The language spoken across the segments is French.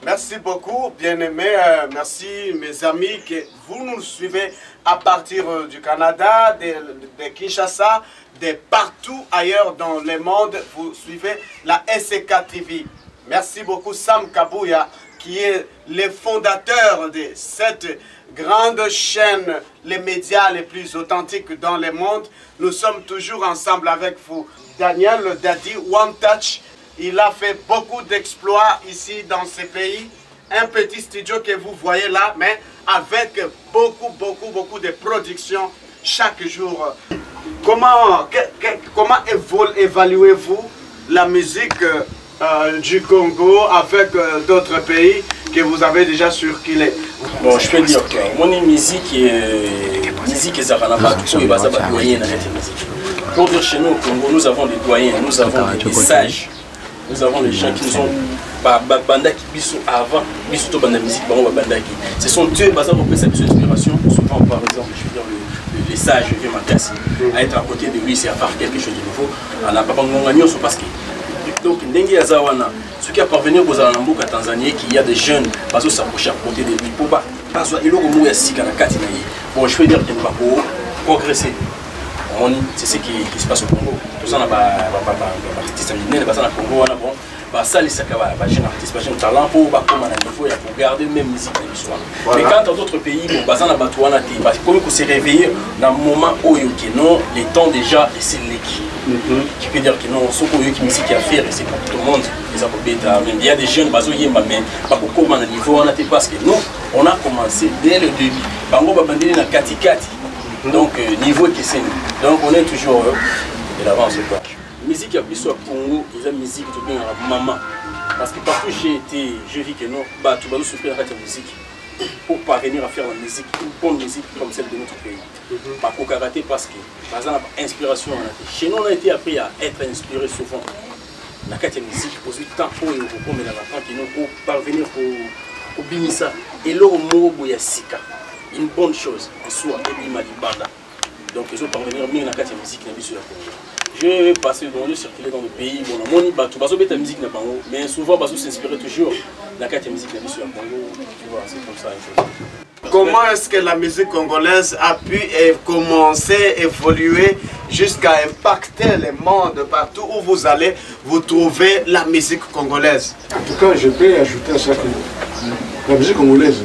Merci beaucoup, bien-aimés. Merci, mes amis, que vous nous suivez à partir du Canada, de Kinshasa, de partout ailleurs dans le monde. Vous suivez la SK TV. Merci beaucoup, Sam Kabouya, qui est le fondateur de cette grande chaîne, les médias les plus authentiques dans le monde. Nous sommes toujours ensemble avec vous. Daniel Daddy One Touch, il a fait beaucoup d'exploits ici dans ce pays. Un petit studio que vous voyez là, mais avec beaucoup de production chaque jour. Comment évaluez-vous la musique du Congo avec d'autres pays que vous avez déjà circulé? Bon, je peux dire que mon musique est Zaranaba, tout est basé sur la doyenne de musique. Pour dire chez nous au Congo, nous avons des doyens, nous avons des sages, nous avons des gens qui nous ont bandaki biso avant, biso to banda musique, bandaki. Ce sont eux basés sur cette inspiration. Souvent, par exemple, je veux dire les sages, je viens m'intéresser à être à côté de lui, c'est à faire quelque chose de nouveau. On n'a pas besoin de parce que donc, ce qui a parvenu aux Alambouk à Tanzanie, qu'il y a des jeunes qui s'approchent à côté de lui. Bon, je veux dire qu'il ne va pas progresser. C'est ce qui se passe au Congo. Tout ça, on a des artistes au Congo. Ça, les jeunes artistes, les jeunes talents pour garder même musique. Mais quand dans d'autres pays, comme on s'est réveillé dans le moment où les temps déjà et c'est l'équipe. Qui peut dire que non, ce qu'il y a musique à faire, c'est pour tout le monde. Il y a des jeunes, mais pas beaucoup de niveau, parce que nous, on a commencé dès le début. Donc, niveau qui c'est. Donc, on est toujours de l'avance. La musique à plus au Congo, il y a une musique de maman. Parce que partout j'ai été, je vis que non, tu vas nous souffrir la musique pour parvenir à faire la musique, une bonne musique comme celle de notre pays. Pas qu'au karaté parce que, par exemple, inspiration. Chez nous, on a été appris à être inspiré souvent. La musique, aux 8 ans, pour parvenir au Binissa. Et là, au mot, il y a Sika. Une bonne chose, en soi, et Malibanda. Donc, ils ont parvenir à la musique, je passe dans le circuler dans le pays, la musique mais souvent on s'inspire toujours de la musique sur le Congo, tu vois, c'est comme ça. Comment est-ce que la musique congolaise a pu commencer, évoluer jusqu'à impacter le monde partout où vous allez, vous trouvez la musique congolaise? En tout cas, je peux ajouter à ça que la musique congolaise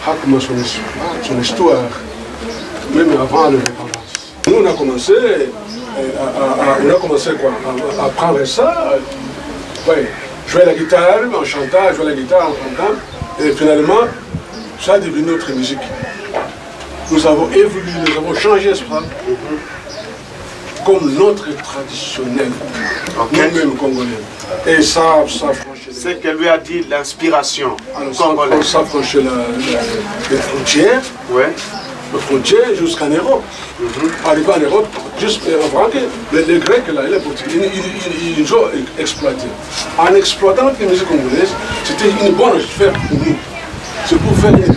a commencé son histoire, même avant l'indépendance. Nous, on a commencé quoi, à apprendre ça, jouer la guitare en chantant, jouer la guitare en chantant, et finalement, ça a devenu notre musique. Nous avons évolué, nous avons changé ça, comme notre traditionnel, nous-mêmes congolais. Et ça franchit. C'est que lui a dit l'inspiration congolaise. Ça franchit les frontières. Ouais. Les frontières jusqu'en Europe. Arrivé en Europe, juste les Grecs, là, les Portugais, ils ont exploité. En exploitant notre musique congolaise, c'était une bonne affaire pour nous. C'est pour faire une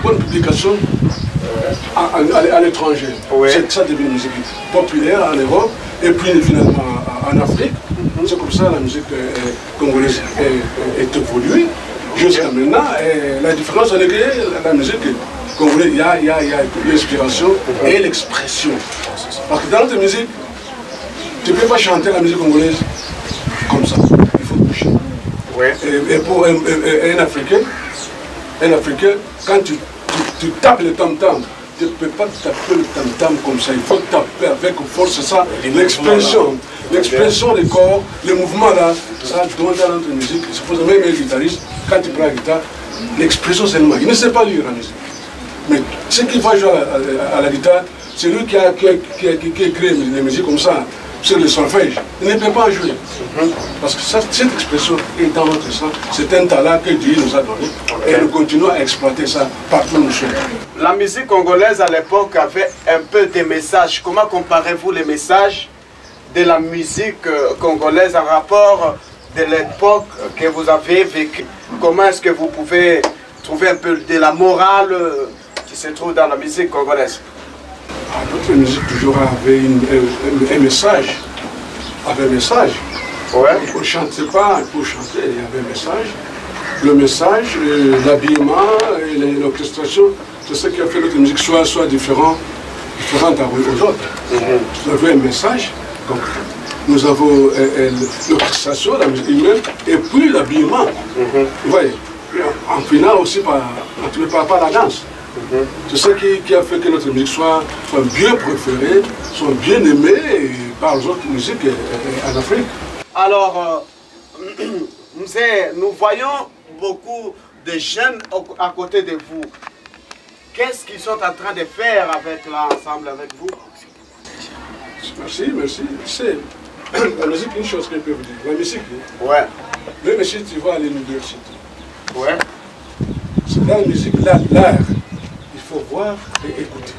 bonne publication à l'étranger. Ouais. C'est ça devenu une musique populaire en Europe et puis finalement en Afrique. C'est comme ça que la musique congolaise est évoluée jusqu'à maintenant. Et la différence, c'est que la musique congolaise, il y a l'inspiration et l'expression. Parce que dans notre musique, tu ne peux pas chanter la musique congolaise comme ça. Il faut bouger. Ouais. Et pour un Africain, quand tu tapes le tam-tam, tu ne peux pas taper le tam-tam comme ça. Il faut taper avec force, c'est ça, l'expression. L'expression des corps, le mouvement là, ça donne dans notre musique. C'est pour ça que même un guitariste, quand il prend la guitare, l'expression c'est le mal. Il ne sait pas lire la musique. Mais ce qui va jouer à la guitare, c'est lui qui a créé les musiques comme ça, sur le solfège. Il ne peut pas jouer. Parce que cette expression est dans notre sang. C'est un talent que Dieu nous a donné. Et nous continuons à exploiter ça partout où nous sommes. La musique congolaise à l'époque avait un peu de messages. Comment comparez-vous les messages de la musique congolaise en rapport de l'époque que vous avez vécue? Comment est-ce que vous pouvez trouver un peu de la morale qui se trouve dans la musique congolaise? Notre musique toujours avait un message. Avait un message. Ouais. On ne chantait pas pour chanter, il y avait un message. le message, l'habillement et l'orchestration, c'est ce qui a fait que notre musique soit différente aux autres. Nous avons un message, donc nous avons l'orchestration, la musique humaine, et puis l'habillement. Vous voyez, en finale aussi par la danse. C'est ce qui a fait que notre musique soit bien préférée, soit bien aimée par les autres musiques en Afrique. Alors, nous voyons beaucoup de jeunes à côté de vous. Qu'est-ce qu'ils sont en train de faire ensemble avec vous? Merci. C'est la musique, une chose que je peux vous dire. La musique, ouais. Même si tu vas à l'université, ouais. C'est la musique, l'art. Il faut voir et écouter.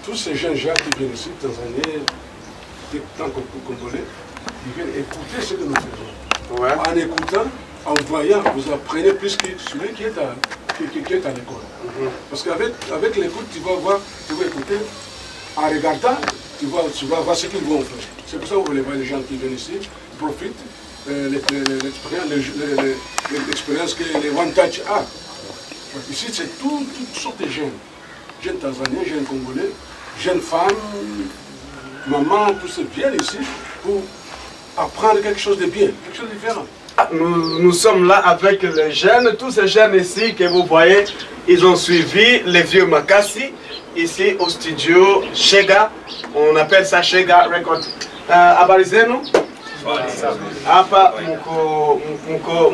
Tous ces jeunes gens qui viennent ici, Tanzaniens, tant Congolais, ils viennent écouter ce que nous faisons. Ouais. En écoutant, en voyant, vous apprenez plus que celui qui est à l'école. Parce qu'avec l'écoute, tu vas voir, tu vas écouter. En regardant, tu vas voir ce qu'ils vont faire. C'est pour ça que vous voulez voir les gens qui viennent ici, ils profitent l'expérience que les One Touch a. Ici, c'est toutes sortes de jeunes. Jeunes Tanzaniens, jeunes Congolais, jeunes femmes, mamans, tous ces viennent ici pour apprendre quelque chose de bien, quelque chose de différent. Nous sommes là avec les jeunes, tous ces jeunes ici que vous voyez, ils ont suivi les vieux Makasi, ici au studio Shega, on appelle ça Shega Record. Habari zenu? Hapa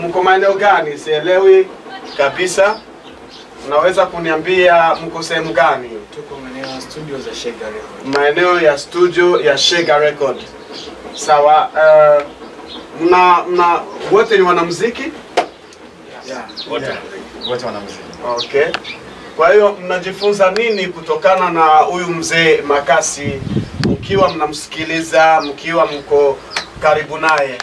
mko maeneo gani? Sielewi kabisa. Unaweza kuniambia mko sehemu gani? Tuko maeneo ya studio za Shega Record. Maeneo ya studio ya Shega Record. Sawa. Wote ni wanamuziki? Yeah, wote wanamuziki. Okay. Kwa hiyo mnajifunza nini kutokana na huyu mzee Makasi, mkiwa mnamsikiliza, mkiwa mko karibu naye?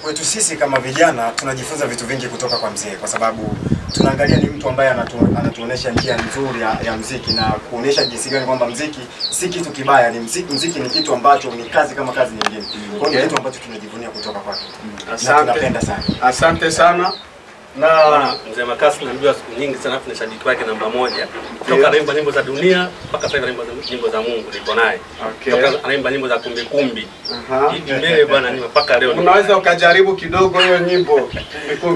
Kwetu sisi kama vijana tunajifunza vitu vingi kutoka kwa mzee, kwa sababu tunaangalia ni mtu ambaye anatuonesha njia nzuri ya muziki na kuonesha jinsi gani kwamba muziki si kitu kibaya, ni muziki ni kitu ambacho ni kazi kama kazi nyingine. Kwa hiyo ni kitu ambacho tunajivunia kutoka kwake. Na tunapenda sana. Asante sana. Na mzee Makasi naambiwa siku nyingi sana ni shabiki wake namba 1. Toka anaimba nyimbo za dunia mpaka sasa anaimba nyimbo za Mungu niko naye. Toka anaimba nyimbo za kumbi. Hivi mbele bwana ni mpaka leo. Unaweza ukajaribu kidogo hiyo nyimbo.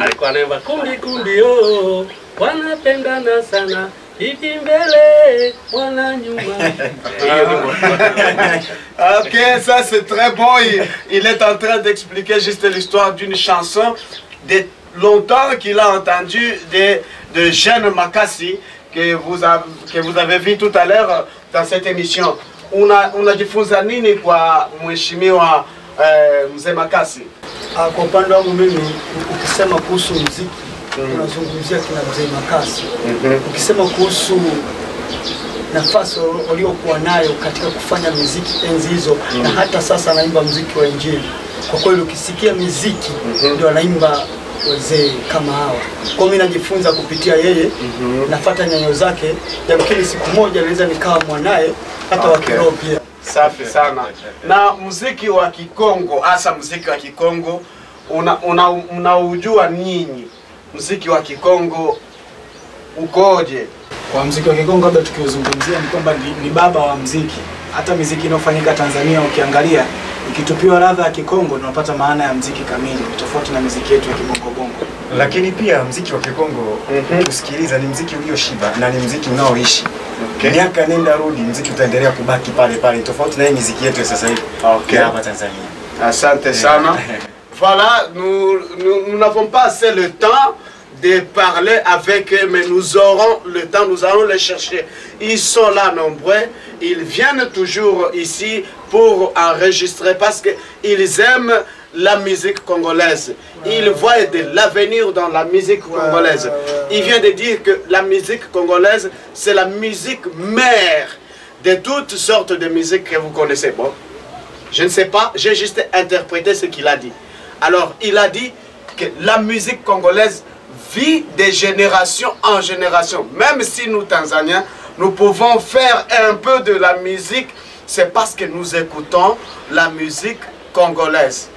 Alikuwa anaimba kumbi oh, wanapendana sana. Hivi mbele wana nyuma. Ok, ça c'est très bon. Il est en train d'expliquer juste l'histoire d'une chanson de longtemps qu'il a entendu de jeunes Makasi que vous avez vu tout à l'heure dans cette émission. Unajifunza nini kwa mheshimiwa mzee Makasi? Kwa upande wangu mimi, ukisema kuhusu muziki unazungumzia kina mzee Makasi. Ukisema kuhusu nafasi waliokuwa nayo katika kufanya muziki enzi hizo, na hata sasa anaimba muziki wa Injili. Kwa kweli ukisikia muziki ndio anaimba wazee kama hawa. Kwa mimi najifunza kupitia yeye, nafuata nyayo zake, yamkini siku moja naweza nikawa mwanae hata wa kiroho pia. Safi sana. Na muziki wa Kikongo, hasa muziki wa Kikongo, unaujua nyinyi? Muziki wa Kikongo ukoje? Kwa muziki wa Kikongo labda tukiuzungumzia ni kwamba ni baba wa muziki. Hata muziki inayofanyika Tanzania ukiangalia ikitupiwa ladha ya Kikongo tunapata maana ya muziki kamili, tofauti na muziki yetu ya kibongo. Lakini pia muziki wa Kikongo kusikiliza ni muziki ulioshiba na ni muziki unaoishi. Miaka nenda rudi muziki utaendelea kubaki pale pale, tofauti na hii muziki yetu sasa hivi hapa Tanzania. Asante sana. Voilà, nous n'avons pas assez le temps de parler avec eux, mais nous aurons le temps, nous allons les chercher. Ils sont là nombreux, ils viennent toujours ici pour enregistrer parce qu'ils aiment la musique congolaise. Ils voient de l'avenir dans la musique congolaise. Il vient de dire que la musique congolaise, c'est la musique mère de toutes sortes de musiques que vous connaissez. Bon, je ne sais pas, j'ai juste interprété ce qu'il a dit. Alors, il a dit que la musique congolaise vit de génération en génération. Même si nous, Tanzaniens, nous pouvons faire un peu de la musique, c'est parce que nous écoutons la musique congolaise.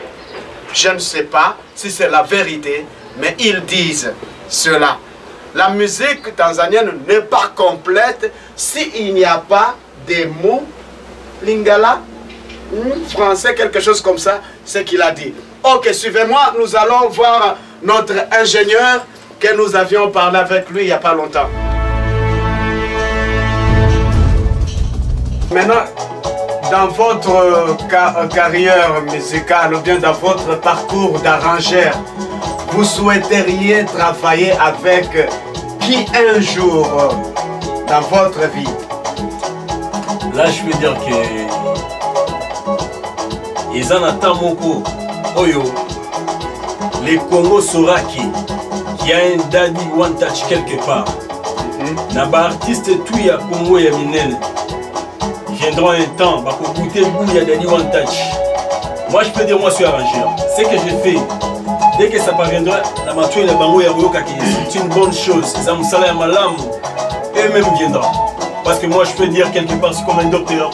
Je ne sais pas si c'est la vérité, mais ils disent cela. La musique tanzanienne n'est pas complète s'il n'y a pas des mots lingala, français, quelque chose comme ça, ce qu'il a dit. Ok, suivez-moi, nous allons voir notre ingénieur que nous avions parlé avec lui il n'y a pas longtemps. Maintenant, dans votre carrière musicale ou bien dans votre parcours d'arrangeur, vous souhaiteriez travailler avec qui un jour dans votre vie? Là, je peux dire que Izanata Moko, Oyo, les Congo saura qu'il y a un Daddy One Touch quelque part. Naba artiste tout y a Congo et Minel. Viendra un temps, bah pour goûter le goût, il y a Daddy One Touch. Moi, je peux dire, moi, je suis arrangeur. Ce que je fais, dès que ça parviendra, la mature et la bango c'est une bonne chose. Ça me salaire ma lame, et même viendra. Parce que moi, je peux dire quelque part, c'est comme un docteur.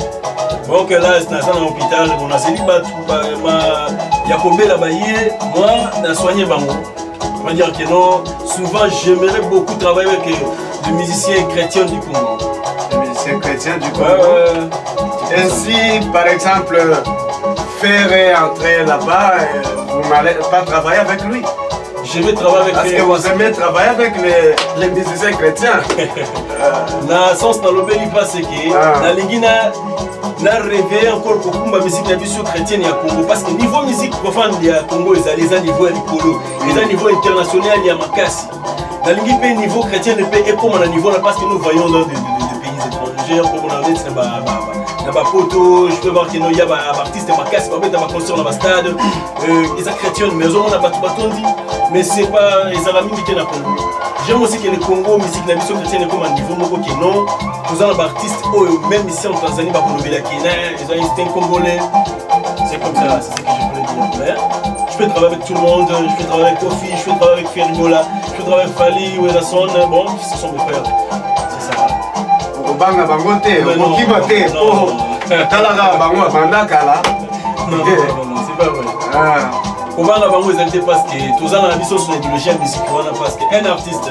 Donc là, c'est dans l'hôpital, on a célibat, il y a combien là-bas, moi, je suis soigné bango. On va dire que non, souvent, j'aimerais beaucoup travailler avec des musiciens chrétiens du Congo. Des musiciens chrétiens du Congo. Ainsi, par exemple, faire entrer là-bas, vous n'allez pas travailler avec lui. Je vais travailler avec parce que vous aimez travailler avec les musiciens chrétiens. Dans le sens, dans le pays, parce que la Ligue n'a rêvé encore beaucoup de musique chrétienne au Congo. Parce que niveau musique profane du Congo, les niveau écolo, les niveau international, il y a Makassi. La Ligue pays niveau chrétien, le pays est comme un niveau là parce que nous voyons dans des pays étrangers, comme on a dit, c'est un poto, je peux voir qu'il y a des artistes Makassi, qui ont construit dans le stade, ils sont chrétiens, mais ils ont dit, mais c'est pas les Arabes qui sont dans le Congo. J'aime aussi que le Congo, musique la mission chrétienne est comme un niveau qui est non. Nous avons des artistes, même ici en Tanzanie, ils ont un Congolais. C'est comme ça, c'est ce que je voulais dire. Mais je peux travailler avec tout le monde, je peux travailler avec Kofi, je peux travailler avec Ferigola, je peux travailler avec Fali ou Elason, bon, ce sont mes frères. C'est ça. Obanga bangote, okibate, talaga bango bandaka là. Non, c'est pas vrai. Obanga bango exalté parce que tous en ambition sur l'idéologie musicale parce qu'un artiste,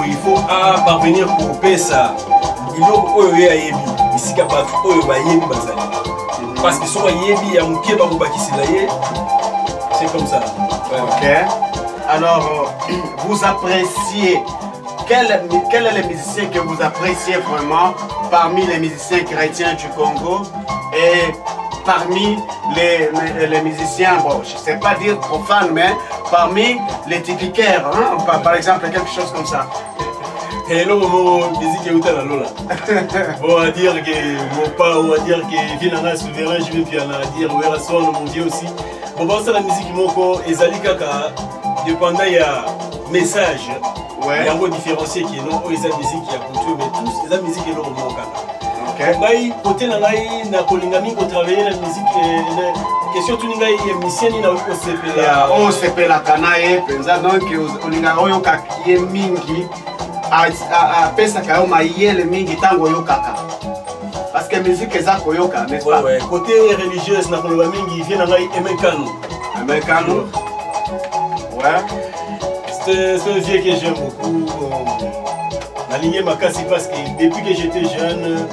il faut parvenir pour payer ça. Il faut que yebi, musique pas trop yebi bazali. Parce que soit yebi ya muke ba bakisilaye, c'est comme ça. Ok. Alors, vous appréciez quel est le musicien que vous appréciez vraiment parmi les musiciens chrétiens du Congo et parmi les musiciens, bon, je ne sais pas dire profanes, mais parmi les typicaires, hein, par exemple, quelque chose comme ça. Et là, mon musique est où là? On va dire que mon père, on va dire que finalement souverain, je vais bien dire, on va son mon Dieu aussi. Bon, parce que la musique moko ezali kaka dépendant il y a message. Ouais. Il y a un différencié qui est non, ils ont musique qui a coutume, mais tous ils ont musique et leur mot kaka. Ok. Côté na ngai na kolingami ko travailler la musique question tu ngai musicien na ko sepela. Oh sepela kanae penza donc olinga oyo kakie mingi a pesa kayo mayele mingi tango yo kaka. Parce que musique eza koyoka, n'est-ce pas? Ouais, côté religieuse na koloba mingi vient na ngai Emekano. Emekano. Ouais. C'est un vieux que j'aime beaucoup. La lignée Makassi parce que depuis que j'étais jeune,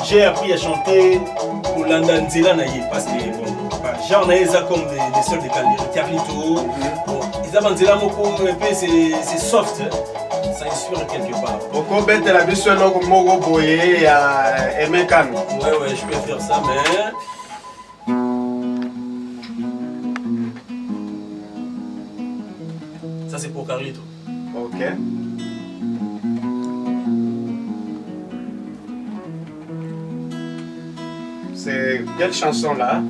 j'ai appris à chanter pour l'Andanzela Naye parce que bon, genre Naïza comme des sœurs de Carlito. Bon, les Andanzela Moko c'est soft, ça inspire quelque part. Pourquoi bête la mission là comme Mogo Boye à Emekano? Ouais, je peux faire ça, mais. Ça c'est pour Carlito. Ok. C'est quelle chanson là?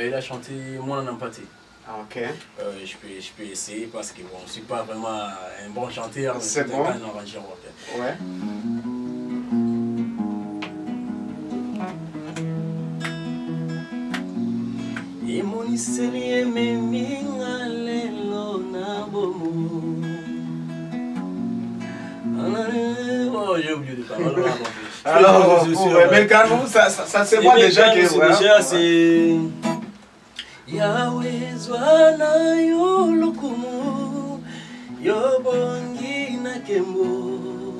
Il a chanté Mon Empathie. Ah, ok. Je peux essayer parce que bon, je ne suis pas vraiment un bon chanteur. C'est bon. Ouais. Oh, j'ai oublié de parler. Alors, pour Emekano, ça se voit déjà que... Déjà, c'est... Yahweh zwana yo lokumu yo bongi na kembo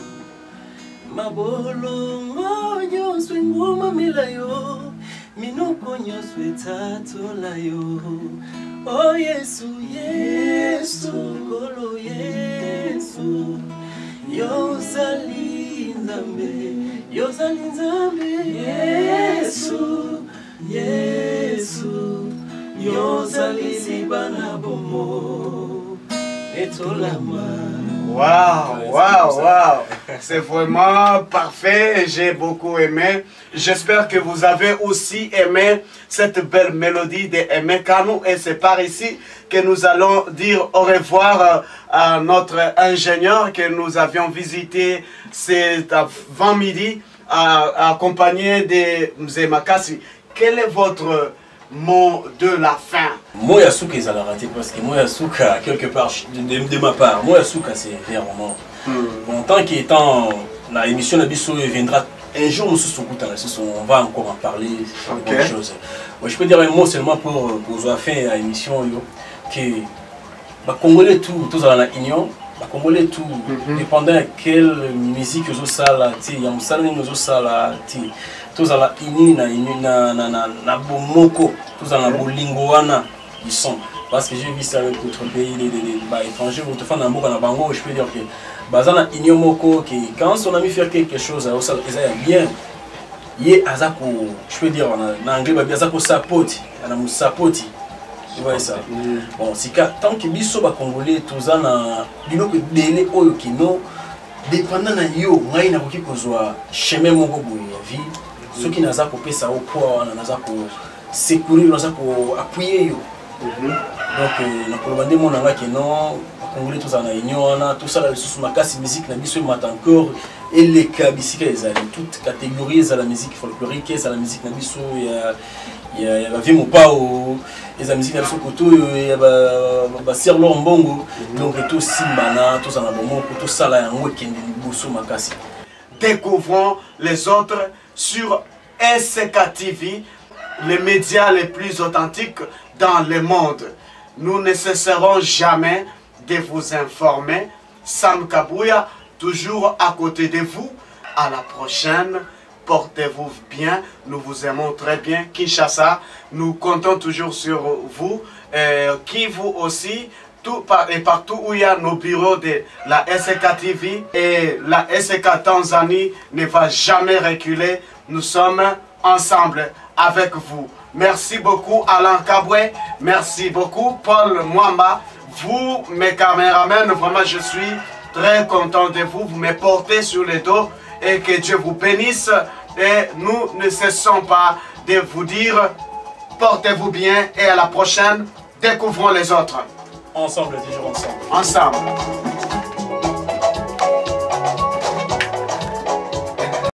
mabolo ngoyo swinguma milayo minuko nyoswe tatolayo oh Yesu Yesu kolo Yesu yo zalinzambe Yesu Yesu yo zalizibana bomo etolama. Waouh, waouh, waouh. C'est vraiment parfait, j'ai beaucoup aimé. J'espère que vous avez aussi aimé cette belle mélodie de Aimé Kanou. Et c'est par ici que nous allons dire au revoir à notre ingénieur que nous avions visité cet avant-midi accompagné de Mzee Makasi. Quel est votre mot de la fin? Moi Yasuka ils allaient rater parce que moi Yasuka quelque part de ma part moi Yasuka c'est vraiment en tant qu'étant la émission Nabiso viendra un jour nous on va encore en parler autre chose. Moi je peux dire un mot seulement pour faire à l'émission que les Congolais tous à la union les Congolais tout dépendant de quelle musique ils ont ça là il y a musala nous ça là tous à la ini na bomoko tous à la bolingo wana ils sont parce que j'ai vu ça avec d'autres pays les étrangers ou tout na mboka na bango je peux dire que bazana inyo moko que quand on a mis faire quelque chose ça bien yé azako je peux dire en anglais ba azako sapoti ana musapoti tu vois ça bon si tant que biso ba congolais tous na biloko délai oyo kino dépendant na yo ngai na koki kozwa chemin moko boye ya vie ceux qui n'ont pas ça au poids, on a pas sécuriser, on a pas appuyer yo. Donc na kolobande mon nanga que non, Congolais tous en union, tout ça la sous makasi musique na biso matin encore et les kabisika les ali toutes catégories à la musique folklorique, à la musique na biso il y a vie mon pas au les musique na biso koto il y a ba serlo mbongo donc tout simbana tout ça na bomo tout ça là yango kende liboso makasi. Découvrons les autres sur SK TV, les médias les plus authentiques dans le monde. Nous ne cesserons jamais de vous informer. Sam Kabouya, toujours à côté de vous. À la prochaine. Portez-vous bien. Nous vous aimons très bien. Kinshasa, nous comptons toujours sur vous. Kivu aussi. Et partout où il y a nos bureaux de la SK TV et la SK Tanzanie ne va jamais reculer. Nous sommes ensemble avec vous. Merci beaucoup Alain Kaboué, merci beaucoup Paul Mwamba. Vous, mes caméramans, vraiment je suis très content de vous. Vous me portez sur le dos et que Dieu vous bénisse. Et nous ne cessons pas de vous dire portez-vous bien et à la prochaine. Découvrons les autres. Ensemble, toujours ensemble. Ensemble.